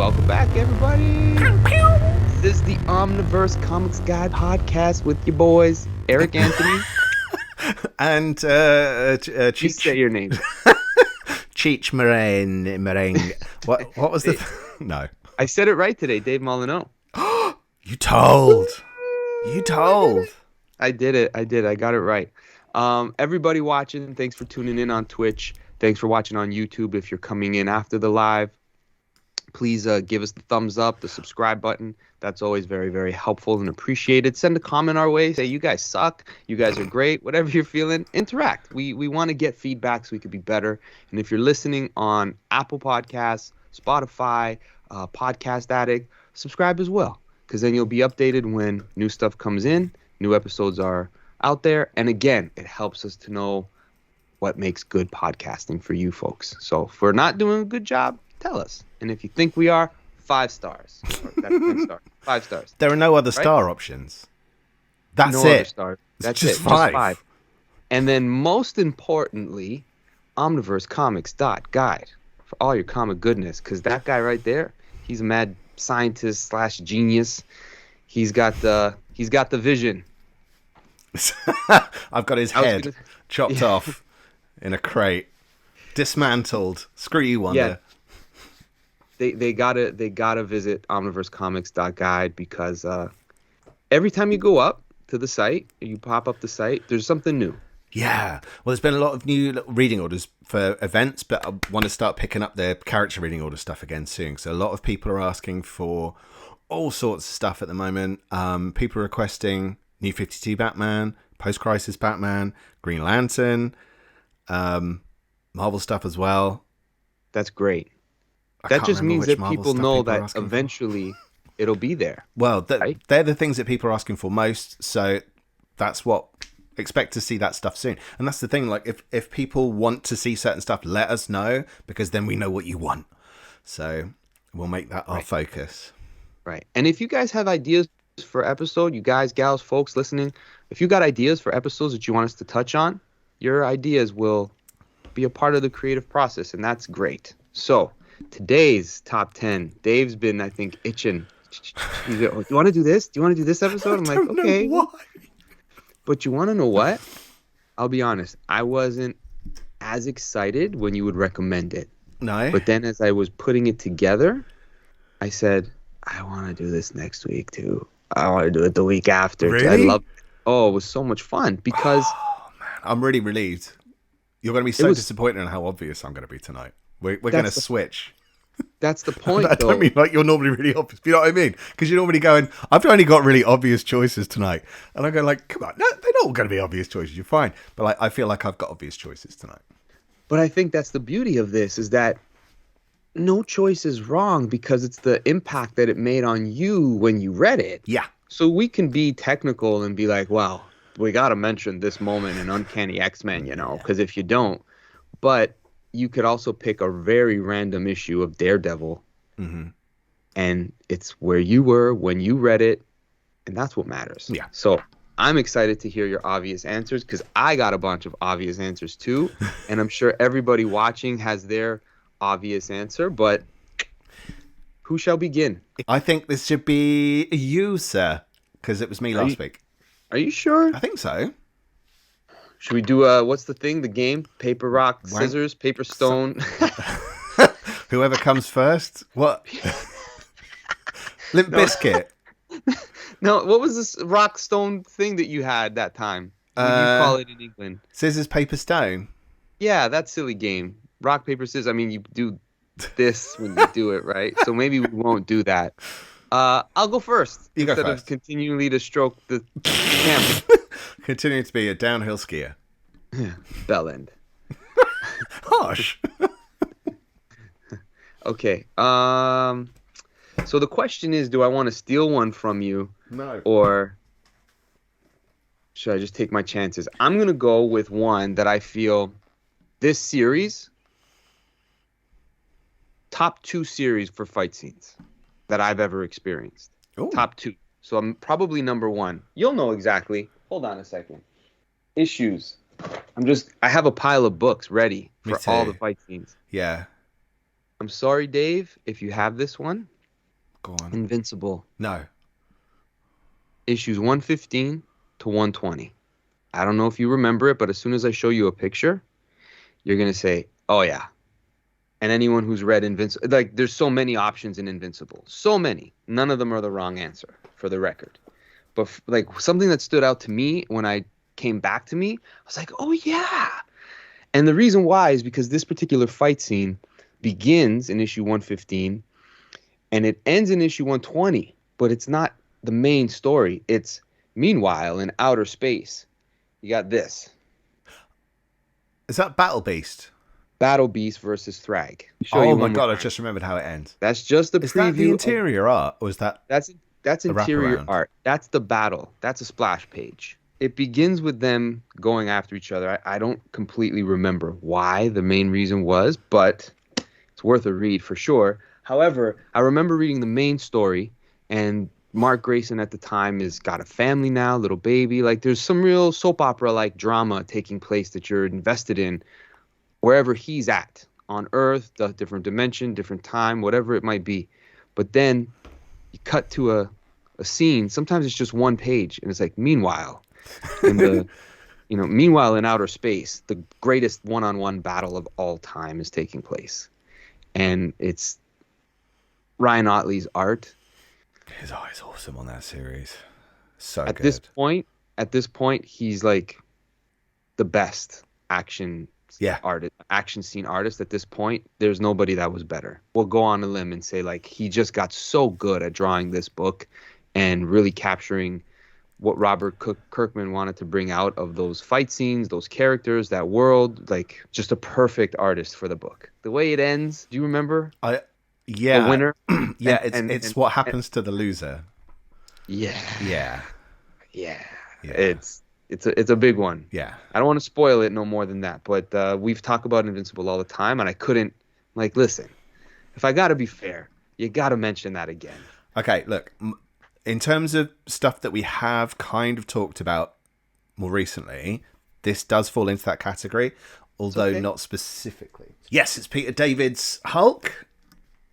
Welcome back, everybody. This is the Omniverse Comics Guide podcast with your boys, Eric Anthony. And Cheech. You say your name. Cheech Meringue. What was the... No. I said it right today, Dave Molyneux. You told. I did it. I got it right. Everybody watching, thanks for tuning in on Twitch. Thanks for watching on YouTube. If you're coming in after the live, please give us the thumbs up, the subscribe button. That's always very, very helpful and appreciated. Send a comment our way. Say, you guys suck. You guys are great. Whatever you're feeling, interact. We want to get feedback so we could be better. And if you're listening on Apple Podcasts, Spotify, Podcast Addict, subscribe as well. Because then you'll be updated when new stuff comes in, new episodes are out there. And again, it helps us to know what makes good podcasting for you folks. So if we're not doing a good job, tell us. And if you think we are, 5 stars. Or that's 10 stars. 5 stars. There are no other star options. That's no it. Other stars. That's just it. 5. Just 5. And then most importantly, omniversecomics.guide for all your comic goodness. Because that guy right there, he's a mad scientist / genius. He's got the vision. I've got his head chopped off in a crate, dismantled. Screw you, Wonder. Yeah. They gotta visit omniversecomics.guide because every time you go up to the site, you pop up the site, there's something new. Yeah. Well, there's been a lot of new reading orders for events, but I want to start picking up the character reading order stuff again soon. So a lot of people are asking for all sorts of stuff at the moment. People are requesting New 52 Batman, Post-Crisis Batman, Green Lantern, Marvel stuff as well. That's great. That just means that people know that eventually it'll be there. Well, they're the things that people are asking for most. So that's what... Expect to see that stuff soon. And that's the thing, like if people want to see certain stuff, let us know, because then we know what you want. So we'll make that our focus. Right. And if you guys have ideas for episode, you guys, gals, folks listening, if you got ideas for episodes that you want us to touch on, your ideas will be a part of the creative process, and that's great. So today's top 10, Dave's been, I think, itching. Do you want to do this? Do you want to do this episode? I'm like, okay. Why? But you want to know what? I'll be honest. I wasn't as excited when you would recommend it. No. But then as I was putting it together, I said, I want to do this next week too. I want to do it the week after. Really? I love it. Oh, it was so much fun because... Oh, man. I'm really relieved. You're going to be so disappointed in how obvious I'm going to be tonight. We're going to switch. That's the point, I don't mean like you're normally really obvious. You know what I mean? Because you're normally going, I've only got really obvious choices tonight. And I go like, come on, no, they're not all going to be obvious choices. You're fine. But like, I feel like I've got obvious choices tonight. But I think that's the beauty of this, is that no choice is wrong because it's the impact that it made on you when you read it. Yeah. So we can be technical and be like, well, we got to mention this moment in Uncanny X-Men, because if you don't. But you could also pick a very random issue of Daredevil, and it's where you were when you read it, and that's what matters. Yeah. So I'm excited to hear your obvious answers, because I got a bunch of obvious answers too, and I'm sure everybody watching has their obvious answer, but who shall begin? I think this should be you, sir, because it was me last week. Are you sure? I think so. Should we do what's the thing? The game? Paper, rock, scissors, paper, stone. Whoever comes first. What? Limp Bizkit. No, what was this rock stone thing that you had that time? What do you call it in England? Scissors, paper, stone. Yeah, that silly game. Rock, paper, scissors. I mean, you do this when you do it, right? So maybe we won't do that. I'll go first. You go instead first. of continually to stroke the camera. Continuing to be a downhill skier. Bell end. Harsh. Okay. So the question is, do I want to steal one from you? No. Or should I just take my chances? I'm going to go with one that I feel this series, top 2 series for fight scenes that I've ever experienced. Ooh. Top 2. So I'm probably number 1. You'll know exactly. Hold on a second. Issues. I have a pile of books ready for all the fight scenes. Yeah. I'm sorry, Dave, if you have this one. Go on. Invincible. No. Issues 115 to 120. I don't know if you remember it, but as soon as I show you a picture, you're going to say, oh, yeah. And anyone who's read Invincible, like, there's so many options in Invincible. So many. None of them are the wrong answer, for the record. But, like, something that stood out to me when I came back to me, I was like, oh, yeah. And the reason why is because this particular fight scene begins in issue 115, and it ends in issue 120, but it's not the main story. It's, meanwhile, in outer space, you got this. Is that Battle Beast? Battle Beast versus Thragg. Oh my god, I just remembered how it ends. That's just the preview. Is that the interior art, or is that... That's interior art. That's the battle. That's a splash page. It begins with them going after each other. I don't completely remember why the main reason was, but it's worth a read for sure. However, I remember reading the main story, and Mark Grayson at the time has got a family now, little baby. Like, there's some real soap opera-like drama taking place that you're invested in wherever he's at, on Earth, the different dimension, different time, whatever it might be. But then you cut to a scene. Sometimes it's just one page, and it's like, meanwhile, meanwhile in outer space, the greatest one-on-one battle of all time is taking place. And it's Ryan Ottley's art. His art is awesome on that series. So at good. This point, he's like the best action scene artist at this point. There's nobody that was better. We'll go on a limb and say, like, he just got so good at drawing this book and really capturing what Robert Kirkman wanted to bring out of those fight scenes, those characters, that world. Like, just a perfect artist for the book. The way it ends, do you remember? The winner? It's what happens to the loser. Yeah. It's a big one. Yeah. I don't want to spoil it no more than that, but we've talked about Invincible all the time, and I couldn't, like, listen, if I got to be fair, you got to mention that again. Okay, look, in terms of stuff that we have kind of talked about more recently, this does fall into that category, although not specifically. Yes, it's Peter David's Hulk.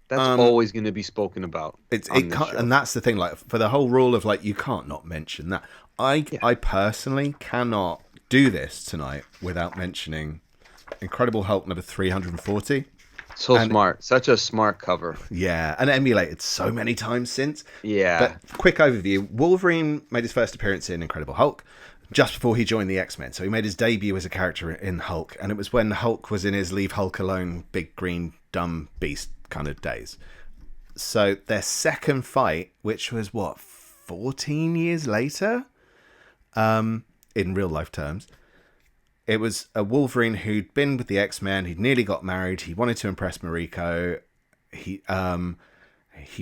That's always going to be spoken about. And that's the thing, like, for the whole rule of, like, you can't not mention that. I personally cannot do this tonight without mentioning Incredible Hulk number 340. Smart. Such a smart cover. Yeah, and emulated so many times since. Yeah. But quick overview. Wolverine made his first appearance in Incredible Hulk just before he joined the X-Men. So he made his debut as a character in Hulk, and it was when Hulk was in his leave Hulk alone, big green dumb beast kind of days. So their second fight, which was 14 years later, in real life terms, it was a Wolverine who'd been with the X-Men. He'd nearly got married. He wanted to impress Mariko. He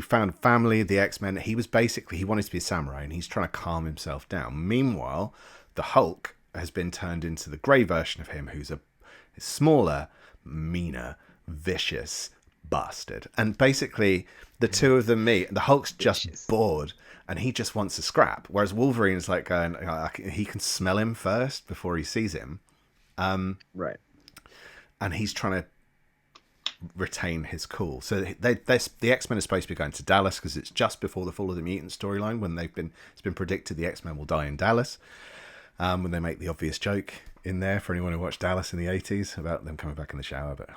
found family, the X-Men. He wanted to be a samurai, and he's trying to calm himself down. Meanwhile, the Hulk has been turned into the grey version of him, who's a smaller, meaner, vicious bastard. And basically, the two of them meet. The Hulk's just bored, and he just wants to scrap. Whereas Wolverine is like going, he can smell him first before he sees him. Right. And he's trying to retain his cool. So the X-Men are supposed to be going to Dallas because it's just before the Fall of the Mutant storyline when it's been predicted the X-Men will die in Dallas. When they make the obvious joke in there for anyone who watched Dallas in the 80s about them coming back in the shower. But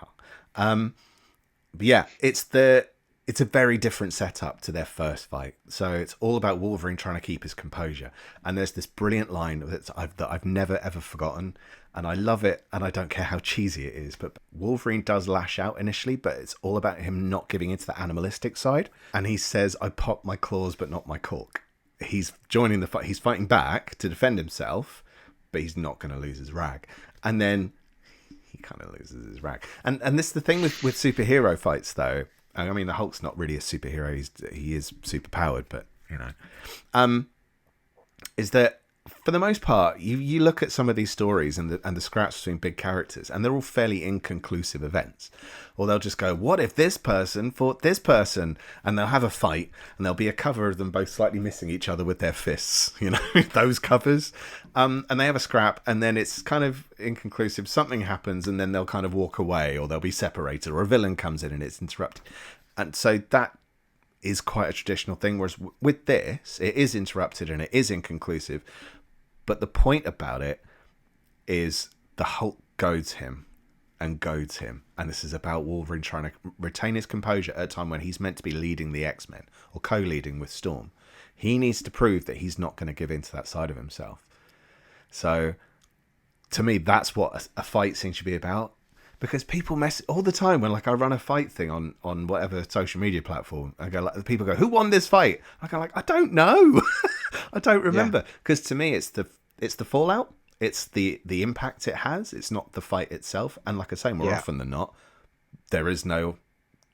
yeah, it's a very different setup to their first fight. So it's all about Wolverine trying to keep his composure. And there's this brilliant line that I've never ever forgotten. And I love it, and I don't care how cheesy it is. But Wolverine does lash out initially, but it's all about him not giving into the animalistic side. And he says, I pop my claws, but not my cork. He's joining the fight. He's fighting back to defend himself, but he's not going to lose his rag. And then he kind of loses his rag. And this is the thing with superhero fights, though. I mean, the Hulk's not really a superhero. He is super powered, but, you know. Is that for the most part, you look at some of these stories and the scraps between big characters, and they're all fairly inconclusive events. Or they'll just go, what if this person fought this person? And they'll have a fight, and there'll be a cover of them both slightly missing each other with their fists, you know, those covers. And they have a scrap, and then it's kind of inconclusive. Something happens, and then they'll kind of walk away, or they'll be separated, or a villain comes in and it's interrupted. And so that is quite a traditional thing, whereas with this, it is interrupted and it is inconclusive. But the point about it is the Hulk goads him and goads him. And this is about Wolverine trying to retain his composure at a time when he's meant to be leading the X-Men or co-leading with Storm. He needs to prove that he's not going to give in to that side of himself. So to me, that's what a fight scene should be about. Because people mess all the time when, like, I run a fight thing on whatever social media platform. I go, like, people go, "Who won this fight?" I go, like, I don't know, I don't remember. Because to me, it's the fallout, it's the impact it has. It's not the fight itself. And like I say, more often than not, there is no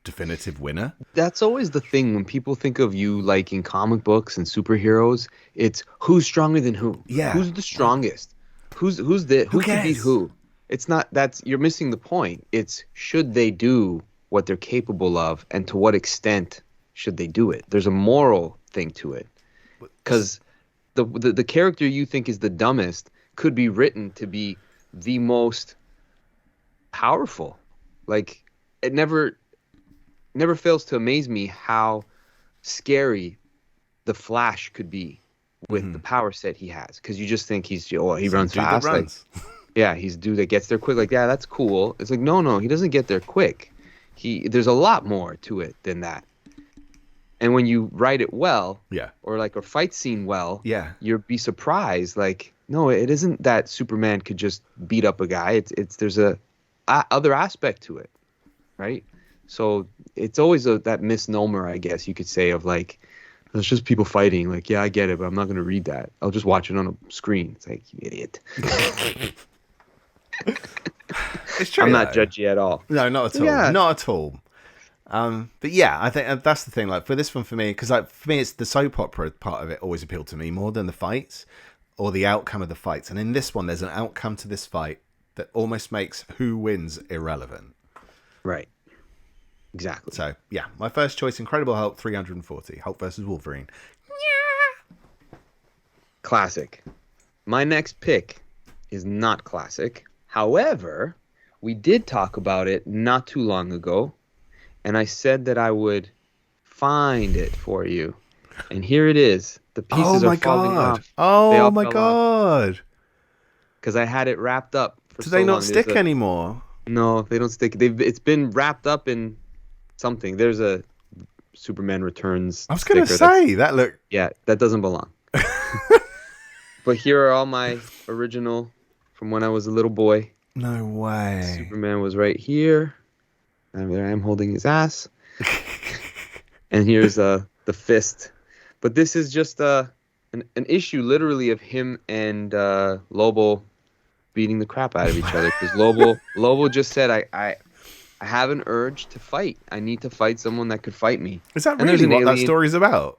definitive winner. That's always the thing when people think of you, like in comic books and superheroes. It's who's stronger than who. Yeah, who's the strongest? Who can beat who? It's not, you're missing the point. It's should they do what they're capable of, and to what extent should they do it? There's a moral thing to it. Because the character you think is the dumbest could be written to be the most powerful. Like, it never fails to amaze me how scary the Flash could be with the power set he has. Because you just think he runs fast. Yeah, he's a dude that gets there quick. Like, yeah, that's cool. It's like, no, he doesn't get there quick. There's a lot more to it than that. And when you write it well, or like a fight scene well, you'll be surprised. Like, no, it isn't that Superman could just beat up a guy. There's a other aspect to it, right? So it's always that misnomer, I guess you could say, of like, it's just people fighting. Like, yeah, I get it, but I'm not going to read that. I'll just watch it on a screen. It's like, you idiot. It's true. I'm not judgy at all. No, not at all. Yeah. Not at all. But yeah, I think that's the thing. Like, for this one, for me, because like for me, it's the soap opera part of it always appealed to me more than the fights or the outcome of the fights. And in this one, there's an outcome to this fight that almost makes who wins irrelevant. Right. Exactly. So yeah, my first choice: Incredible Hulk 340, Hulk versus Wolverine. Yeah. Classic. My next pick is not classic. However, we did talk about it not too long ago, and I said that I would find it for you. And here it is. The pieces are falling off. Oh my god. Because I had it wrapped up for so long. Do they not stick anymore? No, they don't stick. It's been wrapped up in something. There's a Superman Returns. I was going to say, that look. Yeah, that doesn't belong. But here are all my original from when I was a little boy. No way. Superman was right here. And there I am holding his ass. And here's the fist. But this is just an issue literally of him and Lobo beating the crap out of each other. Because Lobo just said, I have an urge to fight. I need to fight someone that could fight me. Is that really what that story's about?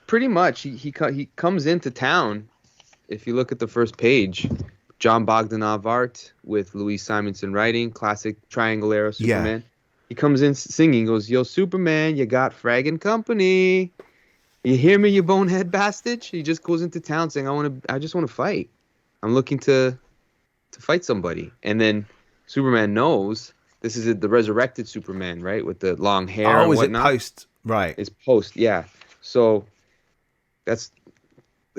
Pretty much. He comes into town. If you look at the first page, John Bogdanov art with Louise Simonson writing, classic triangle arrow Superman. Yeah. He comes in singing, goes, "Yo, Superman, you got Thragg and company. You hear me, you bonehead bastard?" He just goes into town saying, I just want to fight. I'm looking to fight somebody. And then Superman knows this is the resurrected Superman, right? With the long hair and whatnot. It post? Right. It's post, yeah. So that's...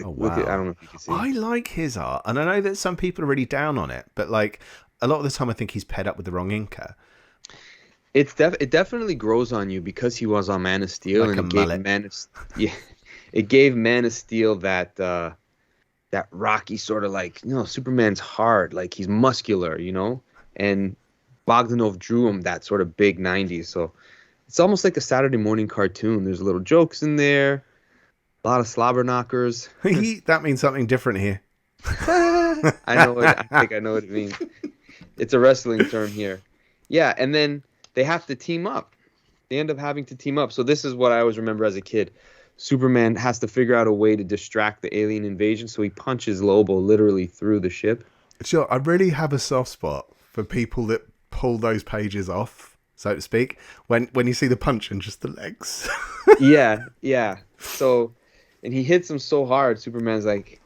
Oh, wow. I don't know if you can see. I like his art, and I know that some people are really down on it, but like a lot of the time I think he's paired up with the wrong inker. It definitely grows on you because he was on Man of Steel, like and it gave Man of Steel that rocky sort of like, Superman's hard, like he's muscular, and Bogdanov drew him that sort of big 90s. So it's almost like a Saturday morning cartoon. There's little jokes in there. A lot of slobber knockers. That means something different here. I think I know what it means. It's a wrestling term here. Yeah, and then they have to team up. They end up having to team up. So this is what I always remember as a kid. Superman has to figure out a way to distract the alien invasion, so he punches Lobo literally through the ship. Sure, I really have a soft spot for people that pull those pages off, so to speak, when you see the punch and just the legs. Yeah. So, and he hits him so hard, Superman's like,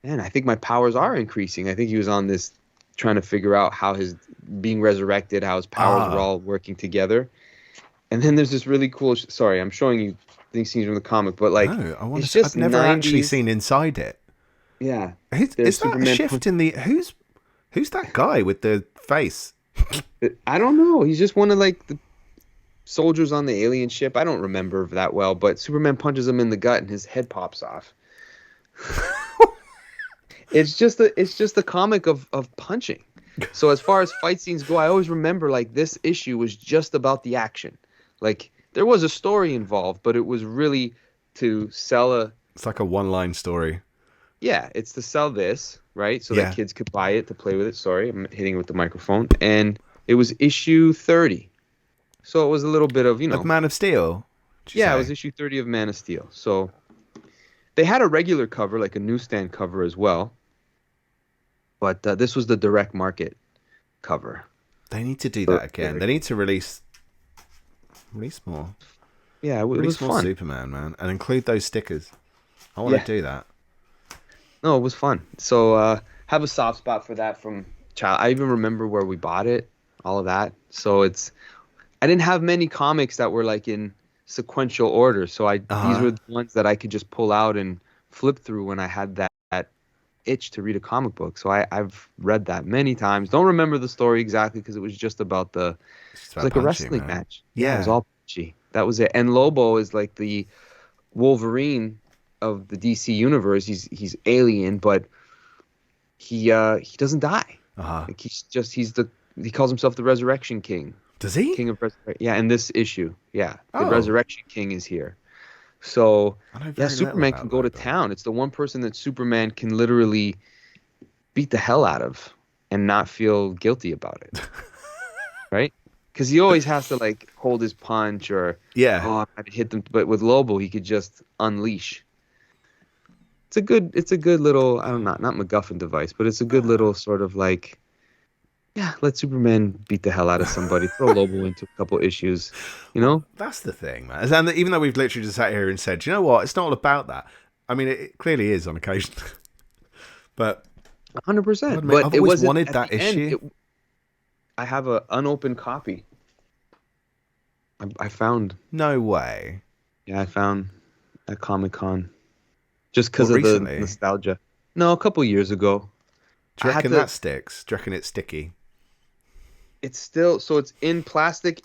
man, I think my powers are increasing. I think he was on this trying to figure out how his being resurrected, how his powers were all working together. And then there's this really cool, sorry, I'm showing you these scenes from the comic, but like, No, it's just I've never 90s. actually seen inside it. Yeah. Is that Superman a shift in the... Who's that guy with the face? I don't know. He's just one of like the soldiers on the alien ship. I don't remember that well, but Superman punches him in the gut and his head pops off. It's just a comic of punching. So as far as fight scenes go, I always remember like this issue was just about the action. Like there was a story involved, but it was really to sell a... It's like a one-line story. Yeah, it's to sell this, right? So that kids could buy it to play with it. Sorry, I'm hitting it with the microphone. And it was issue 30. So it was a little bit of, Of Man of Steel? Yeah, it was issue 30 of Man of Steel. So they had a regular cover, like a newsstand cover as well. But this was the direct market cover. They need to do that again. They need to release more. Yeah, it was more fun. Superman, man. And include those stickers. I want to do that. No, it was fun. So have a soft spot for that from child. I even remember where we bought it, all of that. So I didn't have many comics that were like in sequential order. So these were the ones that I could just pull out and flip through when I had that itch to read a comic book. So I've read that many times. Don't remember the story exactly because it was just about it was like a wrestling match. Yeah, it was all punchy. That was it. And Lobo is like the Wolverine of the DC universe. He's alien, but he doesn't die. Like he calls himself the Resurrection King. Does he? King of Resurrection. Yeah, in this issue. Yeah, the Resurrection King is here. So Superman can go to town. It's the one person that Superman can literally beat the hell out of and not feel guilty about it. Right? Because he always has to like hold his punch or I had to hit them. But with Lobo, he could just unleash. It's a good little, I don't know, not MacGuffin device, but it's a good little sort of like, let Superman beat the hell out of somebody, throw Lobo into a couple issues, That's the thing, man. And even though we've literally just sat here and said, you know what, it's not all about that. I mean, it clearly is on occasion, but 100%. But I've always wanted that issue. I have an unopened copy. I found. No way. Yeah, I found at Comic-Con. Just because of the nostalgia. No, a couple years ago. Do you reckon that sticks? Do you reckon it's sticky? It's still... So it's in plastic.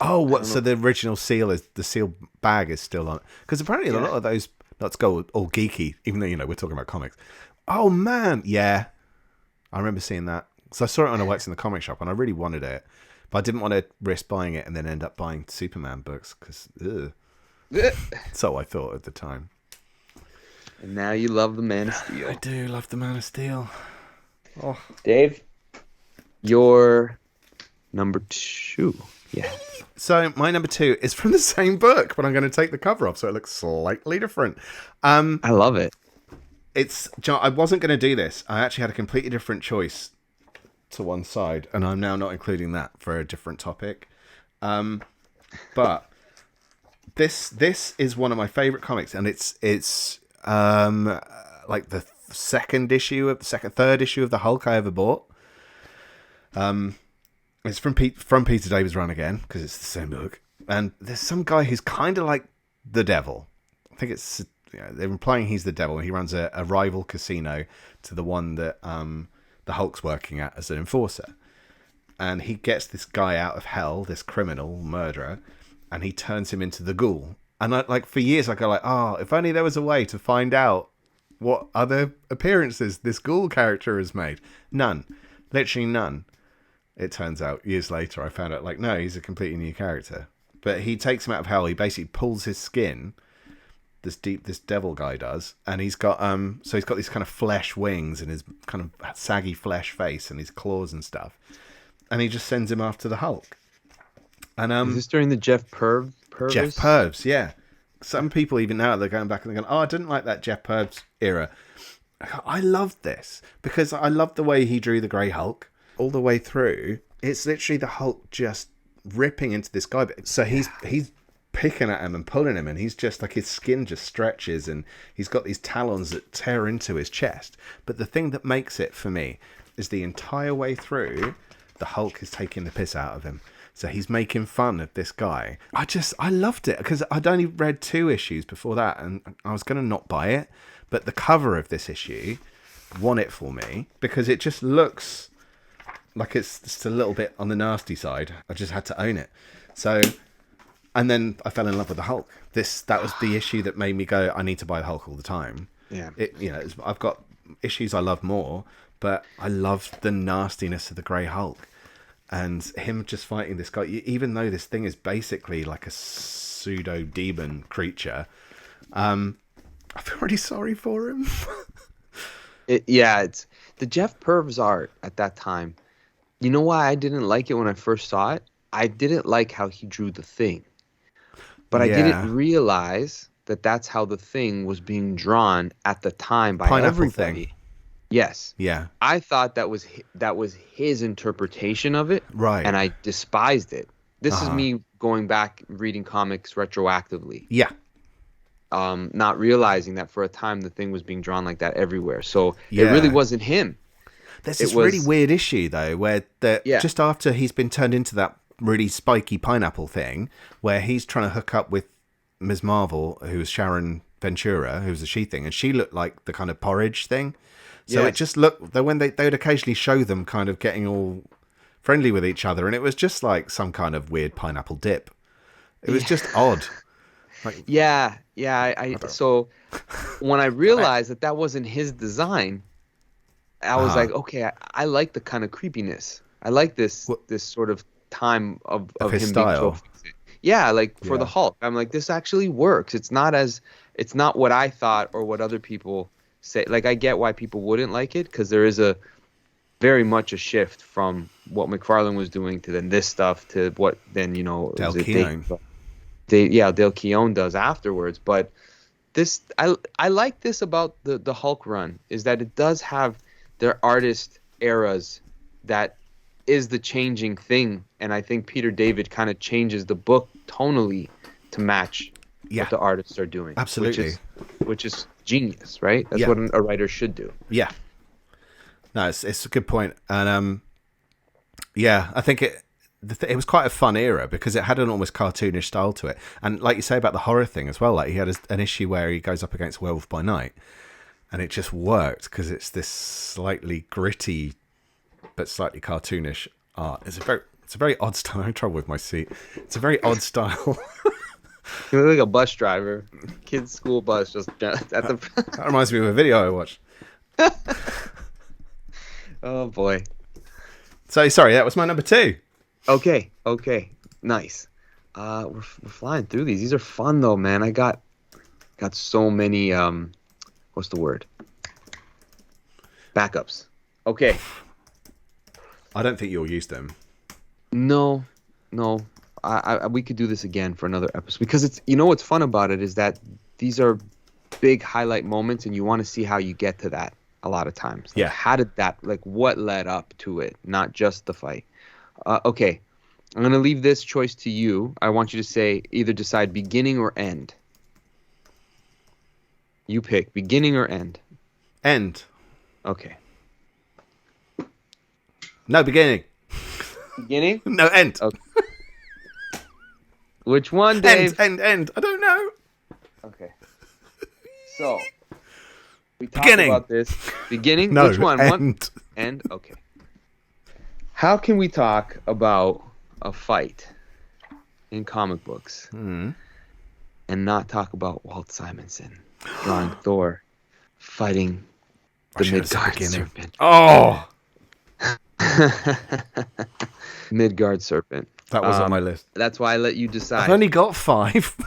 Oh, what? So the original seal the seal bag is still on. Because apparently a lot of those... Not to go all geeky, even though, we're talking about comics. Oh, man. Yeah. I remember seeing that. So I saw it when I worked in the comic shop and I really wanted it. But I didn't want to risk buying it and then end up buying Superman books because... So I thought at the time. And now you love the Man of Steel. I do love the Man of Steel. Oh, Dave, your number 2. Yeah. So my number 2 is from the same book, but I'm going to take the cover off so it looks slightly different. I love it. I wasn't going to do this. I actually had a completely different choice to one side, and I'm now not including that for a different topic. But this is one of my favorite comics, and it's like the third issue of the Hulk I ever bought. It's from Peter David's run again because it's the same book, and there's some guy who's kind of like the devil. I think it's they're implying he's the devil. He runs a rival casino to the one that the Hulk's working at as an enforcer, and he gets this guy out of hell, this criminal murderer, and he turns him into the Ghoul. And for years I go like, if only there was a way to find out what other appearances this Ghoul character has made. None. Literally none. It turns out years later I found out no, he's a completely new character. But he takes him out of hell. He basically pulls his skin. This devil guy does, and he's got so he's got these kind of flesh wings and his kind of saggy flesh face and his claws and stuff, and he just sends him after the Hulk. And is this during the Jeff Purves? Jeff Purves, yeah. some people even now they're going back and they're going, oh, I didn't like that Jeff Purves era. I love this because I love the way he drew the Grey Hulk all the way through. It's literally the Hulk just ripping into this guy. So he's picking at him and pulling him, and he's just like, his skin just stretches, and he's got these talons that tear into his chest. But the thing that makes it for me is the entire way through, the Hulk is taking the piss out of him. So he's making fun of this guy. I loved it because I'd only read 2 issues before that, and I was going to not buy it. But the cover of this issue won it for me because it just looks like it's just a little bit on the nasty side. I just had to own it. So, and then I fell in love with the Hulk. That was the issue that made me go, I need to buy the Hulk all the time. Yeah. I've got issues I love more, but I love the nastiness of the Grey Hulk. And him just fighting this guy, even though this thing is basically like a pseudo-demon creature, I feel really sorry for him. It's the Jeff Purves art at that time. You know why I didn't like it when I first saw it? I didn't like how he drew the Thing. But I didn't realize that that's how the Thing was being drawn at the time by Pineapple everybody. Thing. Yes. Yeah. I thought that was his interpretation of it. Right. And I despised it. This is me going back reading comics retroactively. Yeah. Not realizing that for a time the Thing was being drawn like that everywhere. So it really wasn't him. There's this really weird issue though, where just after he's been turned into that really spiky pineapple thing, where he's trying to hook up with Ms. Marvel, who was Sharon Ventura, who was the She-Thing, and she looked like the kind of porridge thing. So it just looked that when they would occasionally show them kind of getting all friendly with each other, and it was just like some kind of weird pineapple dip. It was just odd. Like, so when I realized that wasn't his design, I was like, okay, I like the kind of creepiness. I like this sort of time of his him style. Being so yeah, like for the Hulk, I'm like, this actually works. It's not what I thought or what other people say. Like, I get why people wouldn't like it because there is very much a shift from what McFarlane was doing to then this stuff to what then Dale Keown. Dale Keown does afterwards. But this, I like this about the Hulk run is that it does have their artist eras that is the changing thing, and I think Peter David kind of changes the book tonally to match what the artists are doing. Absolutely, which is genius, right? That's what a writer should do. Yeah. No, it's a good point, and I think it was quite a fun era because it had an almost cartoonish style to it, and like you say about the horror thing as well, like he had an issue where he goes up against Werewolf by Night, and it just worked because it's this slightly gritty but slightly cartoonish art. It's a very odd style. I'm having trouble with my seat. It's a very odd style. You look like a bus driver, kids' school bus, just at the. That reminds me of a video I watched. Oh boy. So sorry, that was my number 2. Okay, nice. We're flying through these. These are fun though, man. I got so many. What's the word? Backups. Okay. I don't think you'll use them. No. We could do this again for another episode because it's, what's fun about it is that these are big highlight moments and you want to see how you get to that a lot of times. Like, how did that, like, what led up to it, not just the fight. Okay, I'm going to leave this choice to you. I want you to say either decide beginning or end. You pick beginning or end. End. Okay. No, beginning. Beginning? No, end. Okay. Which one, Dave? End. I don't know. Okay. So, we talked about this. Beginning? No, which one? End. End? Okay. How can we talk about a fight in comic books and not talk about Walt Simonson drawing Thor fighting the Midgard Serpent? Oh! Midgard Serpent. That was on my list. That's why I let you decide. I've only got 5.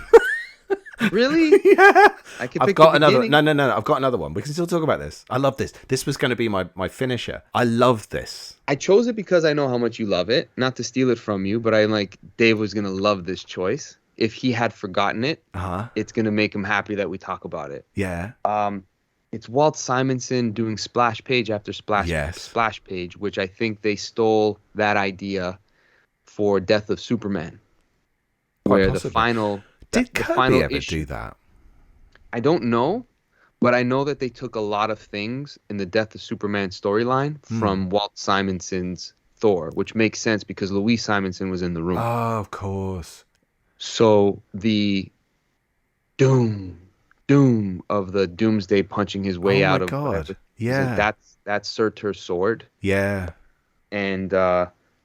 Really? Yeah. I can pick I've got the another. beginning. No. I've got another one. We can still talk about this. I love this. This was going to be my finisher. I love this. I chose it because I know how much you love it. Not to steal it from you, but I'm like, Dave was going to love this choice. if he had forgotten it, Uh-huh. it's gonna make him happy that we talk about it. Yeah. It's Walt Simonson doing splash page after splash page, which I think they stole that idea for Death of Superman, Quite where possibly. the final Did the Kirby final ever issue. do that? I don't know, but I know that they took a lot of things in the Death of Superman storyline from Walt Simonson's Thor, which makes sense because Louise Simonson was in the room. Oh, of course. So the doom of the Doomsday punching his way Oh my out of God. whatever. Yeah. That's Surtur's sword. Yeah. And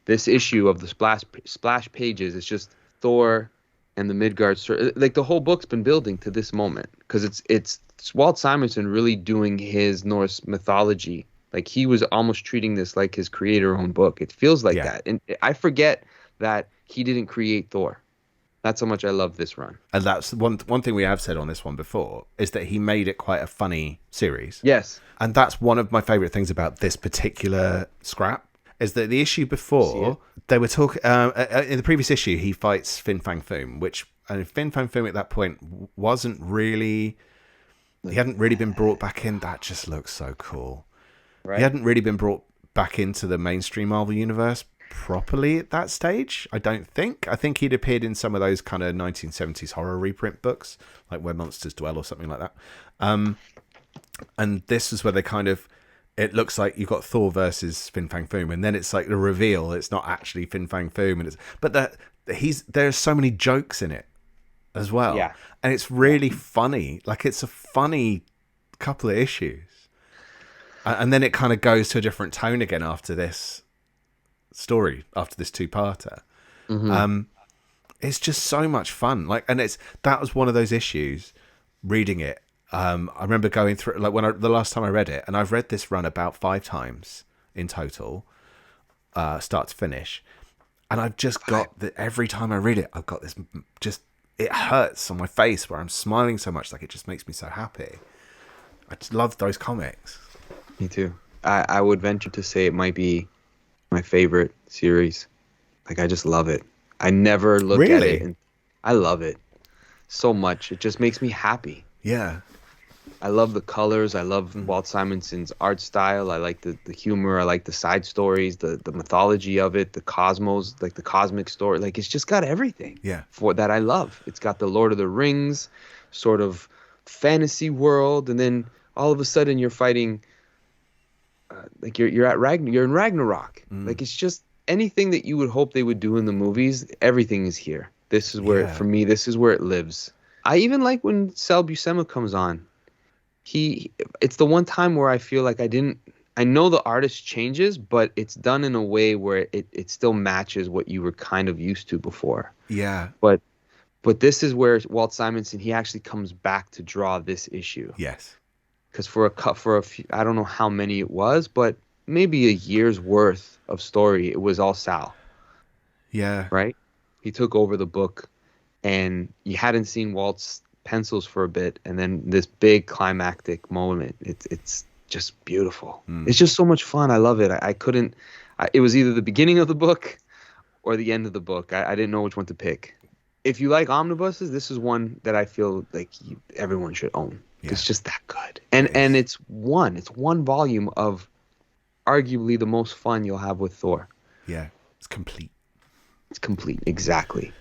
this issue of the splash pages is just Thor and the Midgard. Like the whole book's been building to this moment because it's Walt Simonson really doing his Norse mythology. Like he was almost treating this like his creator-owned book. It feels like that, and I forget that he didn't create Thor. That's how much I love this run. And that's one thing we have said on this one before is that he made it quite a funny series. Yes. And that's one of my favorite things about this particular scrap is that the issue before they were talking in the previous issue he fights Fin Fang Foom, which Fin Fang Foom at that point wasn't really, he hadn't really been brought back in. That just looks so cool. Right. He hadn't really been brought back into the mainstream Marvel universe properly at that stage, I don't think. I think he'd appeared in some of those kind of 1970s horror reprint books, like Where Monsters Dwell or something like that. And this is where they kind of, it looks like you've got Thor versus Fin Fang Foom, and then it's like the reveal, it's not actually Fin Fang Foom, and there's so many jokes in it as well. Yeah. And it's really funny. Like it's a funny couple of issues. And then it kind of goes to a different tone again after this story, after this two-parter. It's just so much fun. Like, and that was one of those issues reading it. I remember going through, like the last time I read it, and I've read this run about 5 times in total, start to finish. And I've just got that every time I read it, I've got this just, it hurts on my face where I'm smiling so much. Like it just makes me so happy. I just love those comics. Me too. I would venture to say it might be my favorite series. Like I just love it. I never look at it and I love it so much. It just makes me happy. Yeah. I love the colors. I love Walt Simonson's art style. I like the humor. I like the side stories, the mythology of it, the cosmos, like the cosmic story. Like it's just got everything for that I love. It's got the Lord of the Rings sort of fantasy world, and then all of a sudden you're fighting like you're in Ragnarok. Like it's just anything that you would hope they would do in the movies, everything is here. This is where for me, this is where it lives. I even like when Sal Buscema comes on. It's the one time where I feel like I know the artist changes, but it's done in a way where it still matches what you were kind of used to before. Yeah. But this is where Walt Simonson, he actually comes back to draw this issue. Yes. Because for a few, I don't know how many it was, but maybe a year's worth of story, it was all Sal. Yeah. Right? He took over the book, and you hadn't seen Walt's pencils for a bit, and then this big climactic moment. It's just beautiful. It's just so much fun. I love it. It was either the beginning of the book or the end of the book. I didn't know which one to pick. If you like omnibuses, this is one that I feel like everyone should own. Yeah. It's just that good. And it's one volume of arguably the most fun you'll have with Thor. Yeah, it's complete. It's complete, exactly.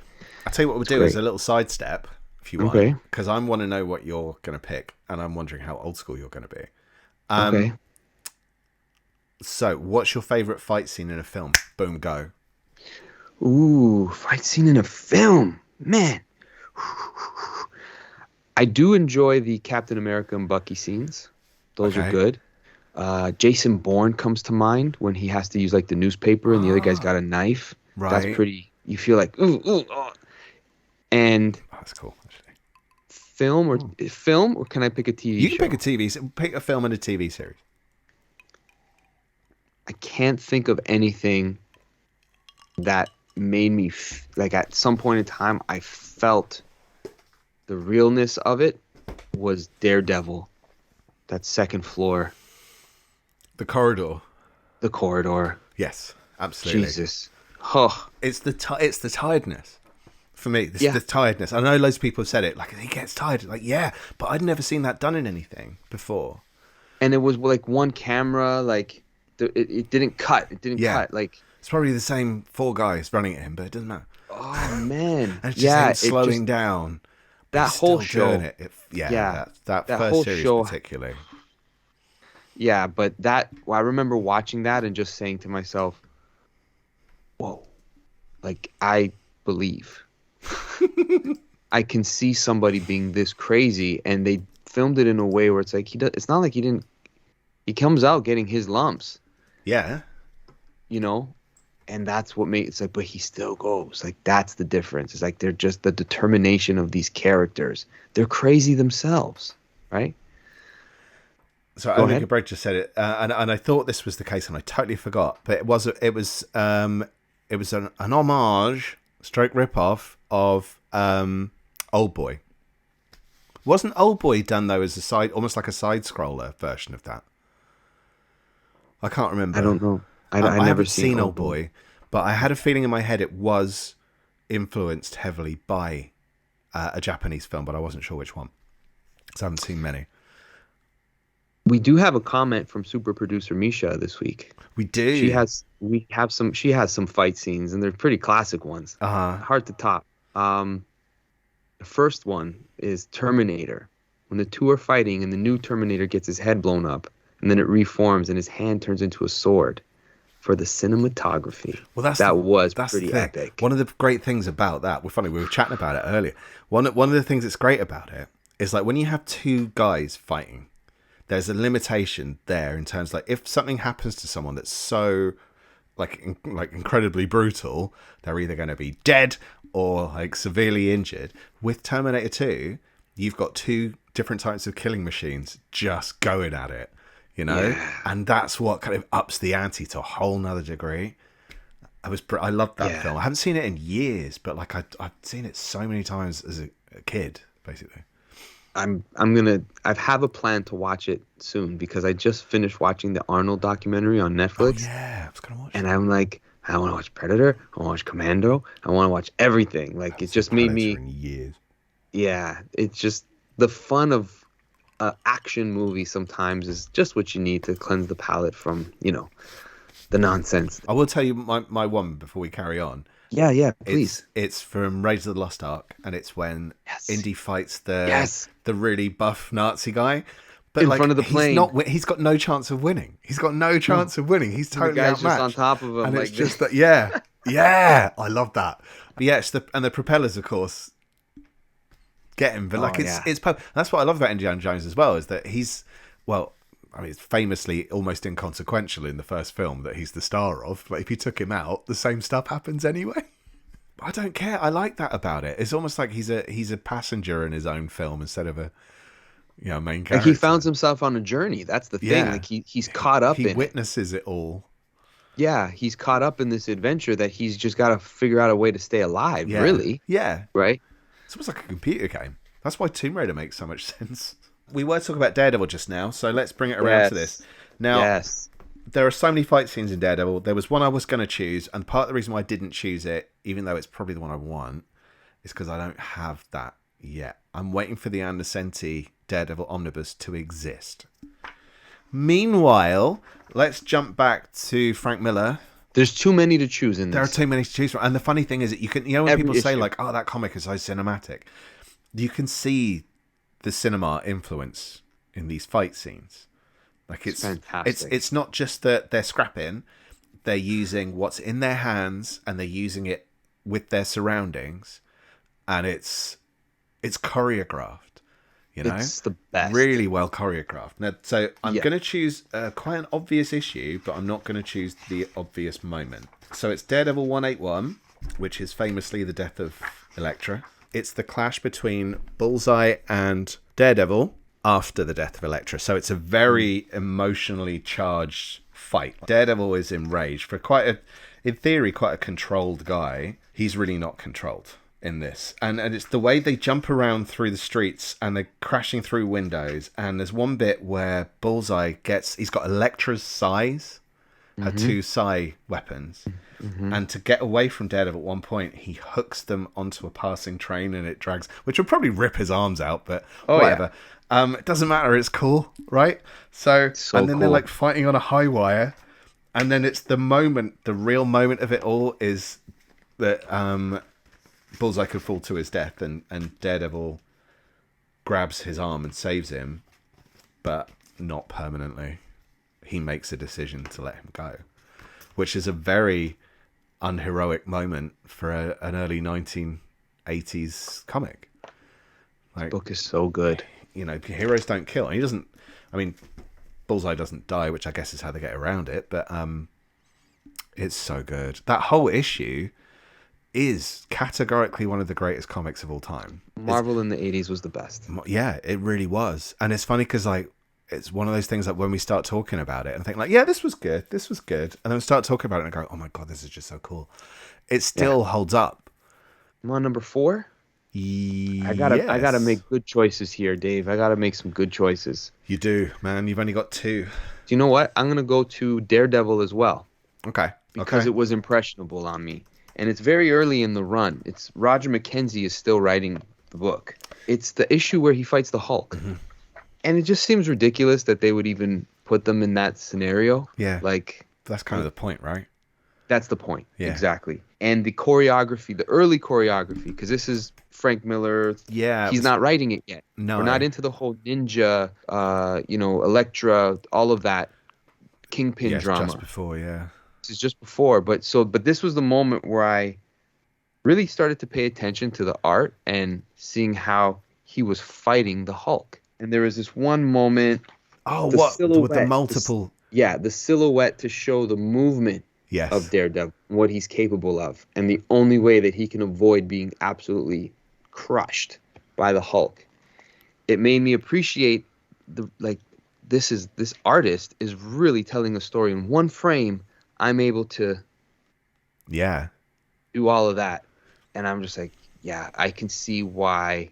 I'll tell you what we'll do is a little sidestep, if you want. Okay. Because I want to know what you're going to pick, and I'm wondering how old school you're going to be. Okay. So, what's your favourite fight scene in a film? Boom, go. Ooh, fight scene in a film. Man. I do enjoy the Captain America and Bucky scenes. Those are good. Jason Bourne comes to mind when he has to use like the newspaper and the other guy's got a knife. Right. That's pretty. You feel like ooh. And that's cool. Actually. Film or can I pick a TV show? You can pick a TV. Pick a film and a TV series. I can't think of anything that made me like at some point in time I felt the realness of it was Daredevil. That second floor. The corridor. The corridor. Yes, absolutely. Jesus. Oh. It's the tiredness. for me. The tiredness. I know loads of people have said it. Like, he gets tired. Like, yeah, but I'd never seen that done in anything before. And it was like one camera, like it didn't cut. It didn't cut. Like, it's probably the same 4 guys running at him, but it doesn't matter. Oh man, and it's just him slowing down. That whole show, that first series particularly. Yeah, but I remember watching that and just saying to myself, "Whoa, like I believe." I can see somebody being this crazy, and they filmed it in a way where it's like it's not like he comes out getting his lumps. Yeah. You know, and that's what makes it's like, but he still goes. Like, that's the difference. It's like they're just the determination of these characters. They're crazy themselves, right? So Omega Bread just said it, and I thought this was the case, and I totally forgot. But it was an homage, stroke ripoff of Old Boy. Wasn't Old Boy done though as almost like a side scroller version of that? I can't remember. I don't know. I never never seen Old Boy, but I had a feeling in my head it was influenced heavily by a Japanese film, but I wasn't sure which one. So I haven't seen many. We do have a comment from super producer Misha this week. We do. She has some fight scenes, and they're pretty classic ones. Hard to top. The first one is Terminator. When the two are fighting and the new Terminator gets his head blown up, and then it reforms and his hand turns into a sword. For the cinematography, that was pretty epic. One of the great things about that, we were chatting about it earlier. One of the things that's great about it is like when you have 2 guys fighting, there's a limitation there in terms like if something happens to someone that's so like incredibly brutal, they're either going to be dead or like severely injured. With Terminator 2, you've got 2 different types of killing machines just going at it. You know, and that's what kind of ups the ante to a whole nother degree. I loved that film. I haven't seen it in years, but like I've seen it so many times as a kid, basically. I have a plan to watch it soon because I just finished watching the Arnold documentary on Netflix. Oh, yeah, I was gonna watch it. And I'm like, I want to watch Predator. I want to watch Commando. I want to watch everything. Like, it just made me. In years. Yeah, it's just the fun of. Action movie sometimes is just what you need to cleanse the palate from, the nonsense. I will tell you my one before we carry on. Yeah, please. It's from Raiders of the Lost Ark, and it's when Indy fights the really buff Nazi guy. But in front of the plane. He's got no chance of winning. He's got no chance of winning. He's totally outmatched. The guy's just on top of him. And it's just that, yeah, I love that. But yeah, the propellers, of course, get him, but it's that's what I love about Indiana Jones as well, is that he's it's famously almost inconsequential in the first film that he's the star of, but if you took him out, the same stuff happens anyway. But I don't care. I like that about it. It's almost like he's a passenger in his own film instead of a main character. Like he found himself on a journey. That's the thing. Like he's caught up in. He witnesses it all. Yeah, he's caught up in this adventure that he's just got to figure out a way to stay alive. Yeah. Really. Yeah. Right. It's almost like a computer game. That's why Tomb Raider makes so much sense. We were talking about Daredevil just now, so let's bring it around to this. Now, there are so many fight scenes in Daredevil. There was one I was going to choose, and part of the reason why I didn't choose it, even though it's probably the one I want, is because I don't have that yet. I'm waiting for the Andersenti Daredevil Omnibus to exist. Meanwhile, let's jump back to Frank Miller. There's too many to choose in this. There are too many to choose from. And the funny thing is that you can, when people say like, oh, that comic is so cinematic, you can see the cinema influence in these fight scenes. Like it's fantastic. It's not just that they're scrapping, they're using what's in their hands and they're using it with their surroundings, and it's choreographed. It's the best. Really well choreographed. Now, so I'm going to choose quite an obvious issue, but I'm not going to choose the obvious moment. So it's Daredevil 181, which is famously the death of Elektra. It's the clash between Bullseye and Daredevil after the death of Elektra. So it's a very emotionally charged fight. Daredevil is enraged for in theory, quite a controlled guy. He's really not controlled in this, and it's the way they jump around through the streets and they're crashing through windows, and there's one bit where Bullseye he's got Elektra's size her two psi weapons. And to get away from Daredevil at one point, he hooks them onto a passing train and it drags, which will probably rip his arms out, but whatever. It doesn't matter. It's cool, right? So and then they're like fighting on a high wire. And then it's the real moment of it all is that Bullseye could fall to his death and Daredevil grabs his arm and saves him, but not permanently. He makes a decision to let him go, which is a very unheroic moment for an early 1980s comic. Like, book is so good. You know, heroes don't kill. And he doesn't. I mean, Bullseye doesn't die, which I guess is how they get around it. But it's so good. That whole issue is categorically one of the greatest comics of all time. Marvel in the 80s was the best. Yeah, it really was. And it's funny because like it's one of those things that when we start talking about it and think like, yeah, this was good, and then we start talking about it and go, oh my god, this is just so cool. It still holds up. I'm on number 4. Yes. I gotta make good choices here, Dave. I gotta make some good choices. You do, man. You've only got 2. Do you know what? I'm gonna go to Daredevil as well. Okay. Because it was impressionable on me. And it's very early in the run. It's Roger McKenzie is still writing the book. It's the issue where he fights the Hulk. And it just seems ridiculous that they would even put them in that scenario. Yeah. Like, that's kind of the point, right? That's the point. Yeah. Exactly. And the choreography, the early choreography, because this is Frank Miller. Yeah. He's not writing it yet. No. We're not into the whole ninja, Elektra, all of that Kingpin drama. Just before, yeah. This is just before. But this was the moment where I really started to pay attention to the art and seeing how he was fighting the Hulk. And there was this one moment. Oh, what? With the multiple. The silhouette to show the movement of Daredevil, what he's capable of. And the only way that he can avoid being absolutely crushed by the Hulk. It made me appreciate this artist is really telling a story in one frame. I'm able to do all of that. And I'm just like, yeah, I can see why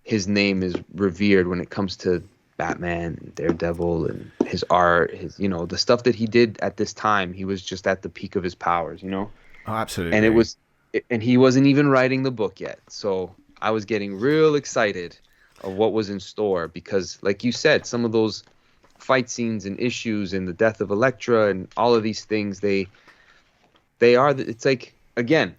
his name is revered when it comes to Batman and Daredevil and his art, the stuff that he did at this time. He was just at the peak of his powers, Oh, absolutely. And he wasn't even writing the book yet. So I was getting real excited of what was in store because, like you said, some of those fight scenes and issues and the death of Elektra and all of these things, it's like, again,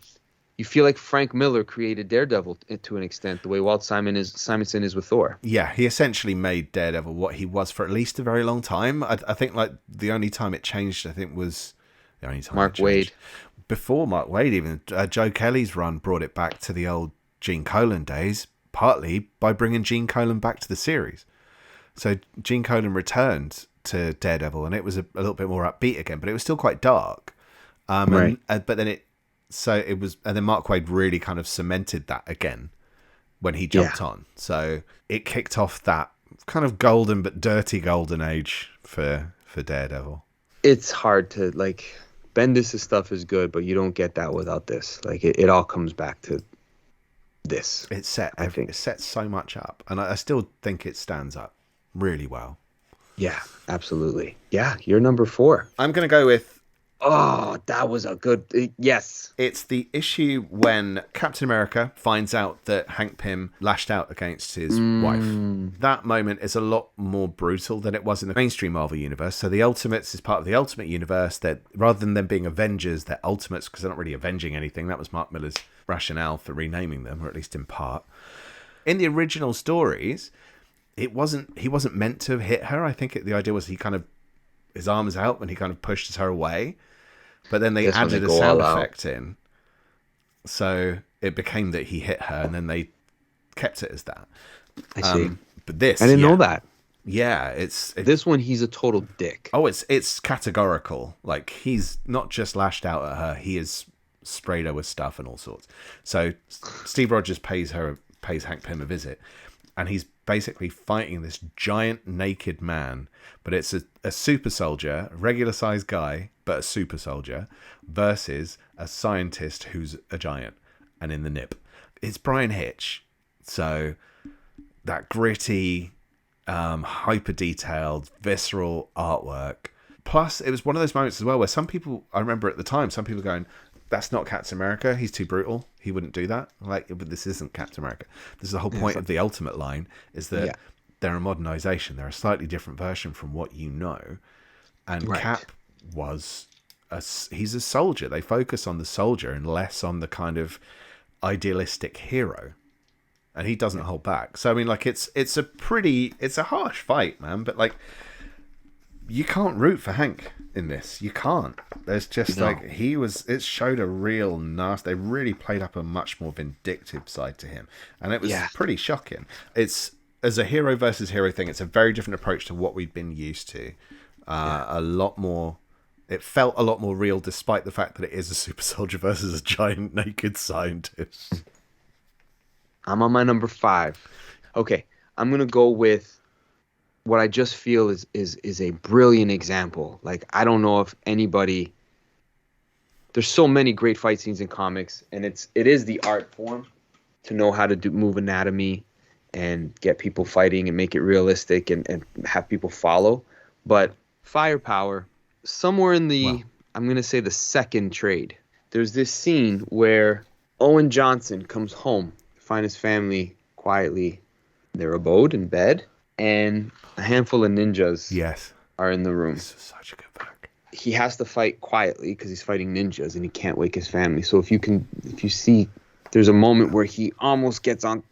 you feel like Frank Miller created Daredevil to an extent, the way Walt Simonson is with Thor. Yeah, he essentially made Daredevil what he was for at least a very long time. I think like the only time it changed, was the only time Mark Waid. Before Mark Waid, even Joe Kelly's run brought it back to the old Gene Colan days, partly by bringing Gene Colan back to the series. So Gene Colan returned to Daredevil, and it was a little bit more upbeat again, but it was still quite dark. Right. But then and then Mark Waid really kind of cemented that again when he jumped on. So it kicked off that kind of golden but dirty golden age for Daredevil. It's hard to Bendis' stuff is good, but you don't get that without this. Like it all comes back to this. It sets so much up, and I still think it stands up really well. Yeah, absolutely. Yeah, you're number 4. I'm going to go with. Oh, that was a good... Yes. It's the issue when Captain America finds out that Hank Pym lashed out against his wife. That moment is a lot more brutal than it was in the mainstream Marvel universe. So the Ultimates is part of the Ultimate universe. That rather than them being Avengers, they're Ultimates because they're not really avenging anything. That was Mark Miller's rationale for renaming them, or at least in part. In the original stories, he wasn't meant to hit her. I think the idea was his arm is out when he kind of pushes her away. But then they added a sound effect in. So it became that he hit her, and then they kept it as that. I see. But this... I didn't know that. Yeah, this one, he's a total dick. Oh, it's categorical. Like, he's not just lashed out at her, he has sprayed her with stuff and all sorts. So Steve Rogers pays Hank Pym a visit, and he's basically fighting this giant naked man, but it's a super soldier, a regular sized guy, but a super soldier, versus a scientist who's a giant and in the nip. It's Brian Hitch, so that gritty, hyper detailed, visceral artwork, Plus, it was one of those moments as well where some people, I remember at the time, some people going, "That's not Captain America. He's too brutal. He wouldn't do that." Like, but this isn't Captain America. This is the whole point of the Ultimate line, is that they're a modernization. They're a slightly different version from what you know. And Cap was he's a soldier. They focus on the soldier and less on the kind of idealistic hero. And he doesn't hold back. So I mean, like, it's a harsh fight, man. But like, you can't root for Hank in this. You can't. There's just it showed a real nasty. They really played up a much more vindictive side to him, and it was pretty shocking. It's, as a hero versus hero thing, it's a very different approach to what we've been used to. A lot more. It felt a lot more real, despite the fact that it is a super soldier versus a giant naked scientist. I'm on my number 5. Okay, I'm gonna go with what I just feel is a brilliant example. Like, I don't know if anybody. There's so many great fight scenes in comics, and it is the art form to know how to move anatomy and get people fighting and make it realistic and have people follow. But firepower, somewhere in the, I'm gonna say the second trade, there's this scene where Owen Johnson comes home, find his family quietly in their abode in bed, and a handful of ninjas are in the room. This is such a good book. He has to fight quietly because he's fighting ninjas and he can't wake his family. So if you see, there's a moment where he almost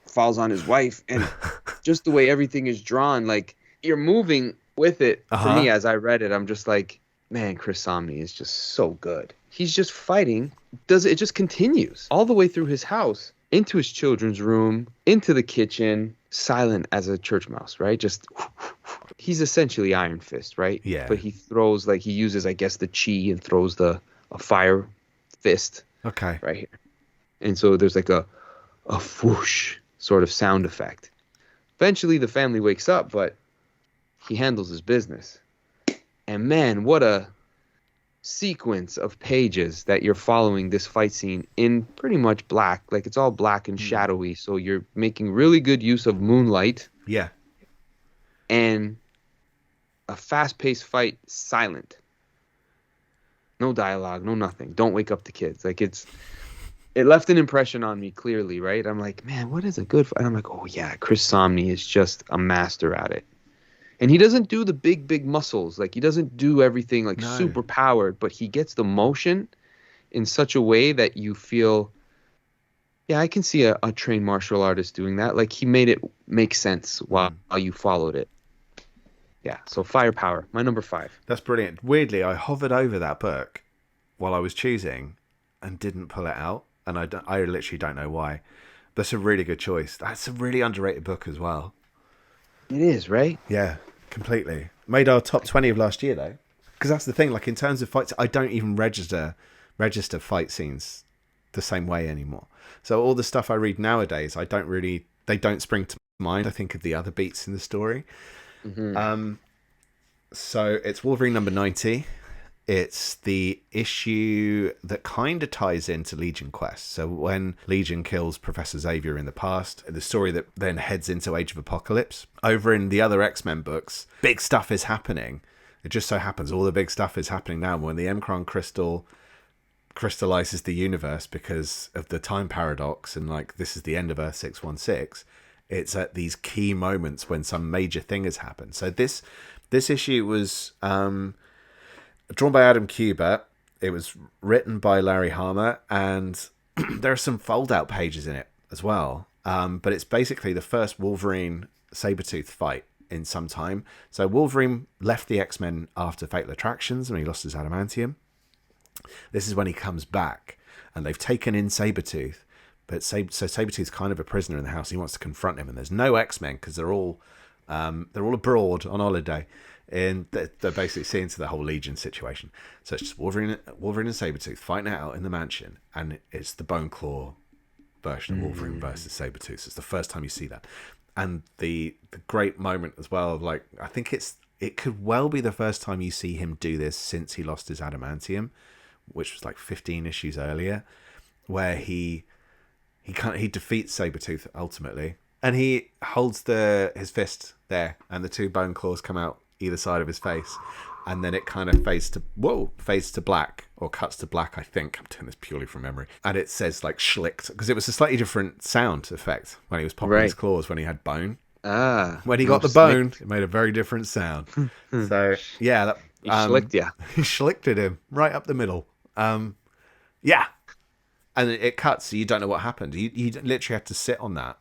falls on his wife, and just the way everything is drawn, like, you're moving with it. For me, as I read it, I'm just like, man, Chris Samnee is just so good. He's just fighting. It just continues all the way through his house, into his children's room, into the kitchen, silent as a church mouse, right? Just, he's essentially Iron Fist, right? Yeah. But he throws, like, he uses, I guess, the chi and throws a fire fist. Okay. Right here. And so there's like a whoosh sort of sound effect. Eventually the family wakes up, but he handles his business. And man, what a sequence of pages that you're following this fight scene in pretty much black. Like, it's all black and shadowy, so you're making really good use of moonlight. Yeah. And a fast-paced fight, silent. No dialogue, no nothing. Don't wake up the kids. Like, it left an impression on me, clearly, right? I'm like, man, what is a good fight? And I'm like, oh yeah, Chris Samnee is just a master at it. And he doesn't do the big muscles. Like, he doesn't do everything like super powered, but he gets the motion in such a way that you feel, yeah, I can see a trained martial artist doing that. Like, he made it make sense while you followed it. Yeah, so firepower, my number 5. That's brilliant. Weirdly, I hovered over that book while I was choosing and didn't pull it out. And I literally don't know why. That's a really good choice. That's a really underrated book as well. It is, right? Yeah, completely. Made our top 20 of last year, though. Because that's the thing, like, in terms of fights, I don't even register fight scenes the same way anymore. So all the stuff I read nowadays, they don't spring to mind, I think, of the other beats in the story. Mm-hmm. So it's Wolverine number 90. It's the issue that kind of ties into Legion Quest. So when Legion kills Professor Xavier in the past, the story that then heads into Age of Apocalypse. Over in the other X-Men books, big stuff is happening. It just so happens all the big stuff is happening now when the Emkron crystal crystallizes the universe because of the time paradox, and like, this is the end of Earth 616. It's at these key moments when some major thing has happened. So this issue was drawn by Adam Kubert. It was written by Larry Hama, and there are some fold-out pages in it as well. But it's basically the first Wolverine Sabretooth fight in some time. So Wolverine left the X-Men after Fatal Attractions when he lost his adamantium. This is when he comes back, and they've taken in Sabretooth. But Sabretooth's kind of a prisoner in the house. He wants to confront him, and there's no X-Men because they're all abroad on holiday. And they're basically seeing to the whole Legion situation. So it's just Wolverine and Sabretooth fighting it out in the mansion, and it's the Bone Claw version of Wolverine versus Sabretooth. So it's the first time you see that. And the great moment as well of, like, I think it could well be the first time you see him do this since he lost his adamantium, which was like 15 issues earlier, where he defeats Sabretooth ultimately, and he holds his fist there, and the two bone claws come out either side of his face, and then it kind of fades to black, or cuts to black, I think. I'm doing this purely from memory. And it says like schlicked, because it was a slightly different sound effect when he was popping his claws when he had bone. When he got the bone, it made a very different sound. So yeah, he schlicked ya. He schlicked at him right up the middle. Yeah. And it cuts, so you don't know what happened. You literally had to sit on that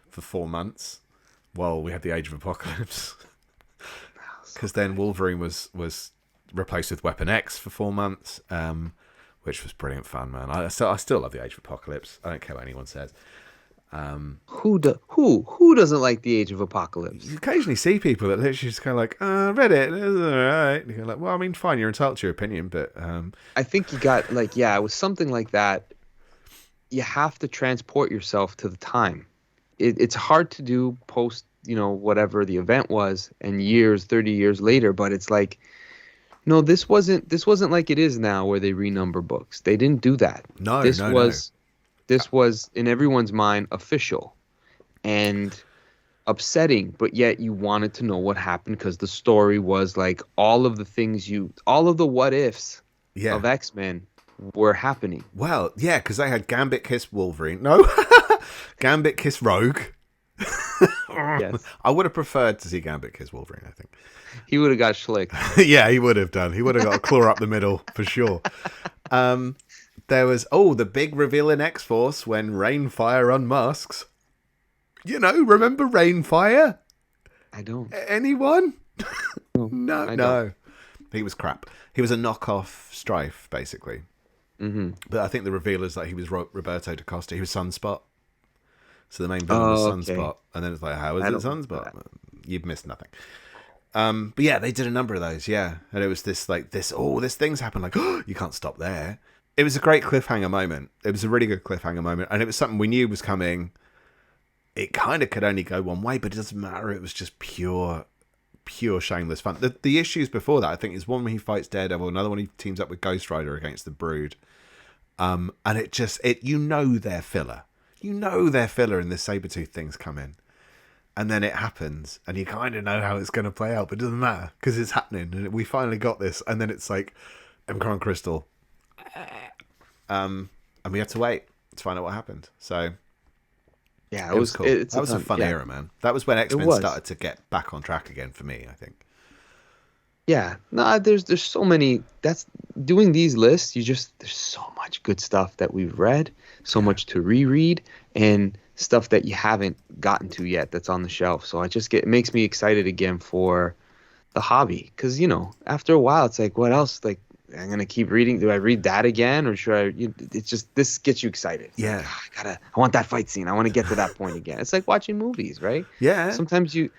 for 4 months while we had the Age of Apocalypse. Because then Wolverine was replaced with Weapon X for 4 months, which was brilliant fun, man. I still love the Age of Apocalypse. I don't care what anyone says. Who doesn't like the Age of Apocalypse? You occasionally see people that literally just kind of like, I read it, it's all right. And you're like, well, I mean, fine, you're entitled to your opinion, but... I think you got, like, yeah, it was something like that. You have to transport yourself to the time. It's hard to do post, whatever the event was, and 30 years later, but it's like, no, this wasn't like it is now where they renumber books. They didn't do that. This was, in everyone's mind, official and upsetting, but yet you wanted to know what happened because the story was like all of the what ifs of X-Men were happening. Well, yeah, because they had Gambit kiss Wolverine. No, Gambit kiss Rogue. Yes. I would have preferred to see Gambit kiss Wolverine, I think. He would have got schlicked. Yeah, he would have done. He would have got a claw up the middle, for sure. There was, the big reveal in X-Force when Rainfire unmasks. Remember Rainfire? I don't. Anyone? No. No. He was crap. He was a knockoff Strife, basically. Mm-hmm. But I think the reveal is that he was Roberto da Costa. He was Sunspot. So the main villain was Sunspot. Okay. And then it's like, how is it Sunspot? You've missed nothing. But yeah, they did a number of those, yeah. And it was this thing's happened, like, you can't stop there. It was a great cliffhanger moment. It was a really good cliffhanger moment. And it was something we knew was coming. It kind of could only go one way, but it doesn't matter. It was just pure shameless fun. The issues before that, I think, is one when he fights Daredevil, another one he teams up with Ghost Rider against the Brood. And they're filler. They're filler and the Sabretooth things come in. And then it happens, and you kind of know how it's going to play out, but it doesn't matter, because it's happening, and we finally got this, and then it's like, Emcron Crystal. And we had to wait to find out what happened. So, yeah, it was cool. That was a fun era, man. That was when X-Men started to get back on track again for me, I think. Yeah, no, there's so many. That's doing these lists. There's so much good stuff that we've read, so much to reread, and stuff that you haven't gotten to yet that's on the shelf. So it makes me excited again for the hobby, because after a while it's like, what else? Like, I'm gonna keep reading. Do I read that again, or should I? It's just, this gets you excited. It's yeah, like, I want that fight scene. I want to get to that point again. It's like watching movies, right? Yeah. Sometimes you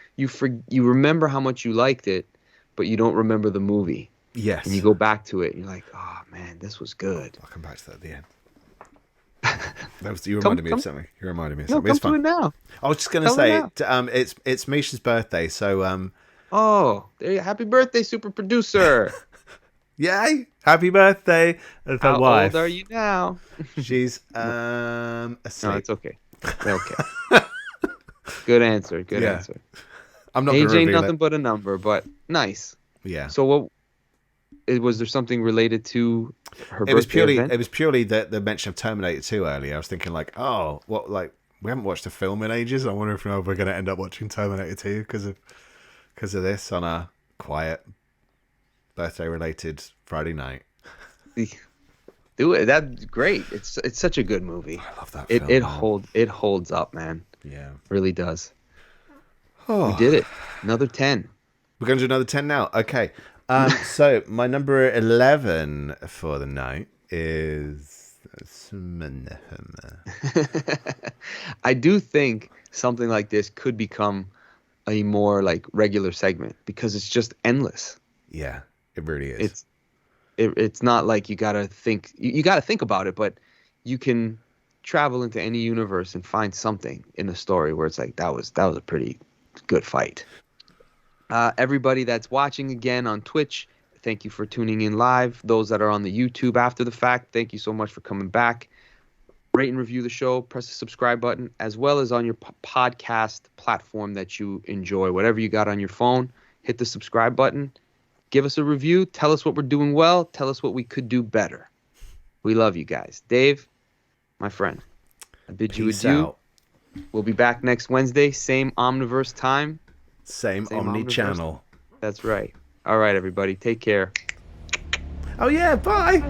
remember how much you liked it, but you don't remember the movie. Yes. And you go back to it, and you're like, oh man, this was good. I'll come back to that at the end. You reminded me of something. You reminded me of something. No, come to it now. I was just going to say, it's Misha's birthday, so... happy birthday, super producer. Yay! Happy birthday. And How wife. old are you now? She's asleep. No, it's okay. Okay. Good answer. Answer. I'm not age ain't nothing but a number, but nice. Yeah. So what... Was there something related to her birthday event? It was purely the mention of Terminator 2 earlier. I was thinking like, we haven't watched a film in ages. I wonder if we're going to end up watching Terminator 2 because of this on a quiet birthday-related Friday night. Do it. That's great. It's such a good movie. I love that film. It holds up, man. Yeah. It really does. Oh. We did it. Another 10. We're going to do another 10 now. Okay. So my number 11 for the night is... I do think something like this could become a more like regular segment, because it's just endless. Yeah, it really is. It's not like you gotta think about it, but you can travel into any universe and find something in the story where it's like, that was a pretty good fight. Everybody that's watching again on Twitch, thank you for tuning in live. Those that are on the YouTube after the fact, thank you so much for coming back. Rate and review the show. Press the subscribe button, as well as on your podcast platform that you enjoy. Whatever you got on your phone, hit the subscribe button. Give us a review. Tell us what we're doing well. Tell us what we could do better. We love you guys. Dave, my friend, I bid you adieu. Out. We'll be back next Wednesday. Same Omniverse time. Same Omni channel. That's right. All right, everybody. Take care. Oh, yeah. Bye.